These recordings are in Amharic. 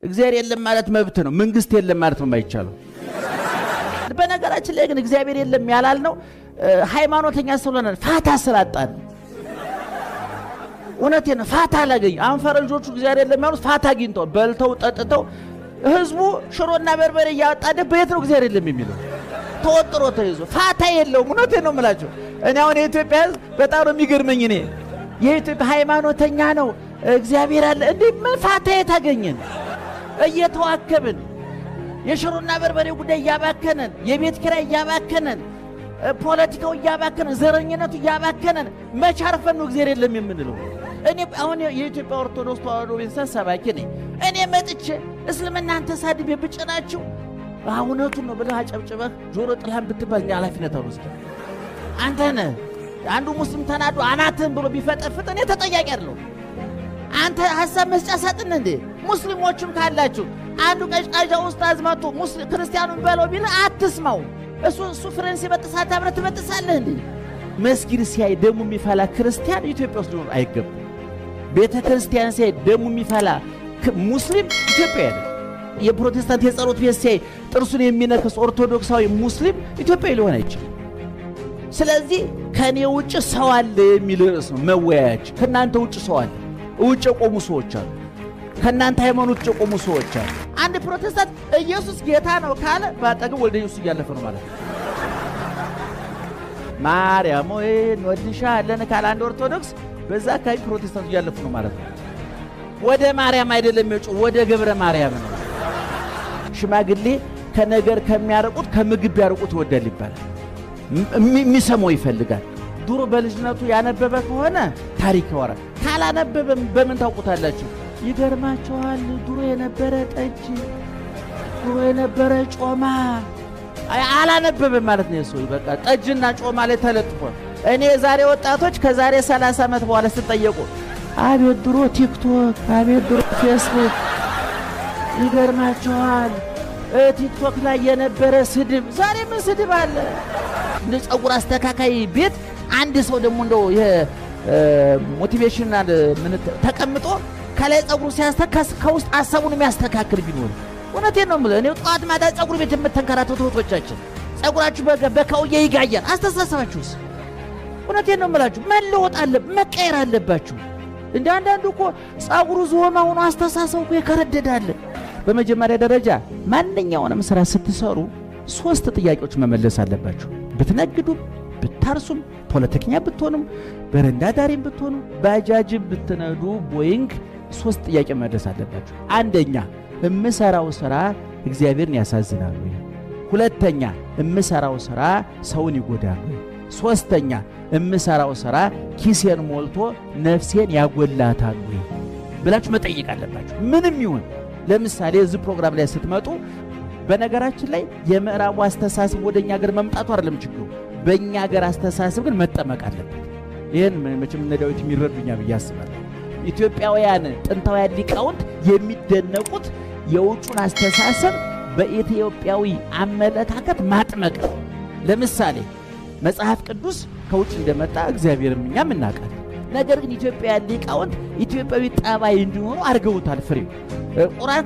እግዚአብሔር የለም ማለት መብት ነው። መንግስት የለም ማለት ነው የማይቻለው። በነገራችን ላይ ግን እግዚአብሔር የለም ያላልነው ሃይማኖተኛ ስለሆነ ፋታ ስላጣን። እውነቴን ነው። ፋታ አላገኝ። አሁን ፈረንጆቹ እግዚአብሔር የለም ያሉት ፋታ አግኝተው በልተው ጠጥተው ህዝቡ ሽሮና በርበሬ እያወጣደ በየት ነው እግዚአብሔር የለም የሚለው? ተወጥሮ ተይዞ ፋታ የለውም። እውነቴን ነው የምላቸው። እኔ አሁን የኢትዮጵያ ህዝብ በጣም ነው የሚገርመኝ። እኔ የኢትዮጵያ ሃይማኖተኛ ነው እግዚአብሔር አለ እንዴ? ምን ፋታ የታገኘን? እየተዋከብን የሽሮና በርበሬ ጉዳይ እያባከነን፣ የቤት ኪራይ እያባከነን፣ ፖለቲካው እያባከነን፣ ዘረኝነቱ እያባከነን መች አርፈን ነው እግዚአብሔር የለም የምንለው? እኔ አሁን የኢትዮጵያ ኦርቶዶክስ ተዋሕዶ ቤተሰብ ሰባኪ ነኝ። እኔ መጥቼ እስልምናን ተሳድቤ ብጭናችሁ እውነቱን ነው ብለህ አጨብጭበህ ጆሮ ጥላህን ብትባል እኔ ኃላፊነት አልወስድም። አንተ ነህ አንዱ ሙስሊም ተናዶ አናትህን ብሎ ቢፈጠፍጥ እኔ ተጠያቂ አይደለሁም። አንተ ሐሳብ መስጫ ሳጥን እንዴ? ሙስሊሞችም ካላችሁ አንዱ ቀጭቃዣ ኡስታዝ መጥቶ ክርስቲያኑን በለው ቢል አትስማው። እሱ ፍሬንስ ይበጥሳት አብረህ ትበጥሳለህ እንዴ? መስጊድ ሲያይ ደሙ የሚፈላ ክርስቲያን ኢትዮጵያ ውስጥ ሊኖር አይገባም። ቤተ ክርስቲያን ሲያይ ደሙ የሚፈላ ሙስሊም ኢትዮጵያ ያለ የፕሮቴስታንት የጸሎት ቤት ሲያይ ጥርሱን የሚነክስ ኦርቶዶክሳዊ ሙስሊም ኢትዮጵያ ሊሆን አይችልም። ስለዚህ ከኔ ውጭ ሰው አለ የሚል ርዕስ ነው መወያያችን። ከናንተ ውጭ ሰው አለ። ውጭ የቆሙ ሰዎች አሉ። ከናንተ ሃይማኖት ውጭ የቆሙ ሰዎች አሉ። አንድ ፕሮቴስታንት ኢየሱስ ጌታ ነው ካለ ባጠገብ ወልደ ኢየሱስ እያለፈ ነው ማለት ነው። ማርያም ሆይ እንወድሻለን ካለ አንድ ኦርቶዶክስ በዛ አካባቢ ፕሮቴስታንት እያለፉ ነው ማለት ነው። ወደ ማርያም አይደለም የጮ ወደ ገብረ ማርያም ነው። ሽማግሌ ከነገር ከሚያርቁት ከምግብ ቢያርቁት ይወዳል ይባላል። የሚሰማው ይፈልጋል። ድሮ በልጅነቱ ያነበበ ከሆነ ታሪክ ያወራል። ካላነበበም በምን ታውቁታላችሁ? ይገርማቸዋል። ድሮ የነበረ ጠጅ፣ ድሮ የነበረ ጮማ አላነበበም ማለት ነው። ሰው በቃ ጠጅና ጮማ ላይ ተለጥፏል። እኔ የዛሬ ወጣቶች ከዛሬ 30 ዓመት በኋላ ስትጠየቁ አቤት ድሮ ቲክቶክ፣ አቤት ድሮ ፌስቡክ። ይገርማቸዋል። ቲክቶክ ላይ የነበረ ስድብ ዛሬ ምን ስድብ አለ? እንደ ጸጉር አስተካካይ ቤት አንድ ሰው ደግሞ እንደው ሞቲቬሽናል ምን ተቀምጦ ከላይ ጸጉሩ ሲያስተካክል ከውስጥ ሐሳቡን የሚያስተካክል ቢኖር እውነቴን ነው የምልህ። እኔ ጧት ማታ ጸጉር ቤት የምትንከራተቱ እህቶቻችን ጸጉራችሁ በካውዬ ይጋያል። አስተሳሰባችሁስ? እውነቴን ነው የምላችሁ መለወጥ አለ መቀየር አለባችሁ። እንደ አንዳንዱ እኮ ጸጉሩ ዞማ ሆኖ አስተሳሰቡ እኮ የከረደዳል። በመጀመሪያ ደረጃ ማንኛውንም ስራ ስትሰሩ 3 ጥያቄዎች መመለስ አለባችሁ። ብትነግዱም፣ ብታርሱም፣ ፖለቲከኛ ብትሆኑም፣ በረንዳ ዳሪም ብትሆኑ፣ ባጃጅም ብትነዱ፣ ቦይንግ 3 ጥያቄ መመለስ አለባችሁ። አንደኛ የምሰራው ስራ እግዚአብሔርን ያሳዝናል ወይ? ሁለተኛ የምሰራው ስራ ሰውን ይጎዳል ወይ? ሶስተኛ የምሰራው ስራ ኪሴን ሞልቶ ነፍሴን ያጎላታል ወይ ብላችሁ መጠየቅ አለባችሁ። ምንም ይሁን ለምሳሌ እዚህ ፕሮግራም ላይ ስትመጡ በነገራችን ላይ የምዕራቡ አስተሳሰብ ወደኛ ሀገር መምጣቱ አይደለም ችግሩ፣ በእኛ ሀገር አስተሳሰብ ግን መጠመቅ አለበት። ይህን መቼም እነ ዳዊት የሚረዱኛ ብዬ አስባለሁ። ኢትዮጵያውያን ጥንታውያን ሊቃውንት የሚደነቁት የውጩን አስተሳሰብ በኢትዮጵያዊ አመለካከት ማጥመቅ ነው። ለምሳሌ መጽሐፍ ቅዱስ ከውጭ እንደመጣ እግዚአብሔርም እኛም እናውቃለን። ነገር ግን ኢትዮጵያውያን ሊቃውንት ኢትዮጵያዊ ጠባይ እንዲሆኑ አድርገውታል። ፍሬው ቁርአን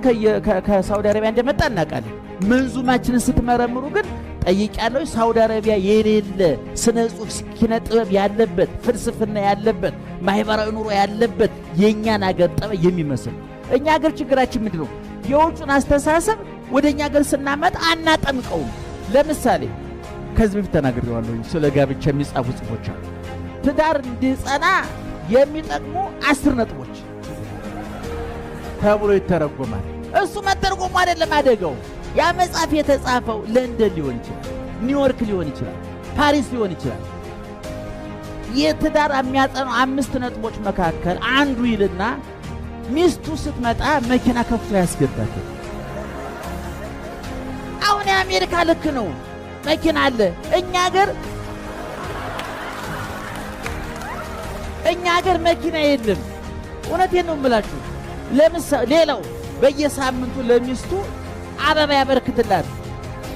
ከሳውዲ አረቢያ እንደመጣ እናውቃለን። መንዙማችንን ስትመረምሩ ግን ጠይቂያለሁ፣ ሳውዲ አረቢያ የሌለ ስነ ጽሑፍ ኪነ ጥበብ ያለበት ፍልስፍና ያለበት ማህበራዊ ኑሮ ያለበት የእኛን አገር ጠባይ የሚመስል። እኛ አገር ችግራችን ምንድን ነው? የውጩን አስተሳሰብ ወደ እኛ አገር ስናመጣ አናጠምቀውም። ለምሳሌ ከዚህ በፊት ተናግሬዋለሁ። ስለ ጋብቻ የሚጻፉ ጽፎች አሉ። ትዳር እንዲጸና የሚጠቅሙ 10 ነጥቦች ተብሎ ይተረጎማል። እሱ መተርጎሙ አይደለም አደገው። ያ መጽሐፍ የተጻፈው ለንደን ሊሆን ይችላል፣ ኒውዮርክ ሊሆን ይችላል፣ ፓሪስ ሊሆን ይችላል። የትዳር የሚያጸኑ 5 ነጥቦች መካከል አንዱ ይልና ሚስቱ ስትመጣ መኪና ከፍቶ ያስገባታል። አሁን የአሜሪካ ልክ ነው፣ መኪና አለ። እኛ ሀገር መኪና የለም። እውነቴን ነው የምላችሁ። ለምሳሌ ሌላው በየሳምንቱ ለሚስቱ አበባ ያበረክትላት።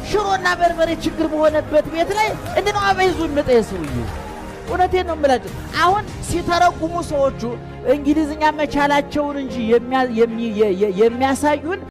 ሽሮና በርበሬ ችግር በሆነበት ቤት ላይ እንደው አበባ ይዞ ይመጣ የሰውዬ እውነቴን ነው የምላችሁ። አሁን ሲተረጉሙ ሰዎቹ እንግሊዝኛ መቻላቸውን እንጂ የሚያሳዩን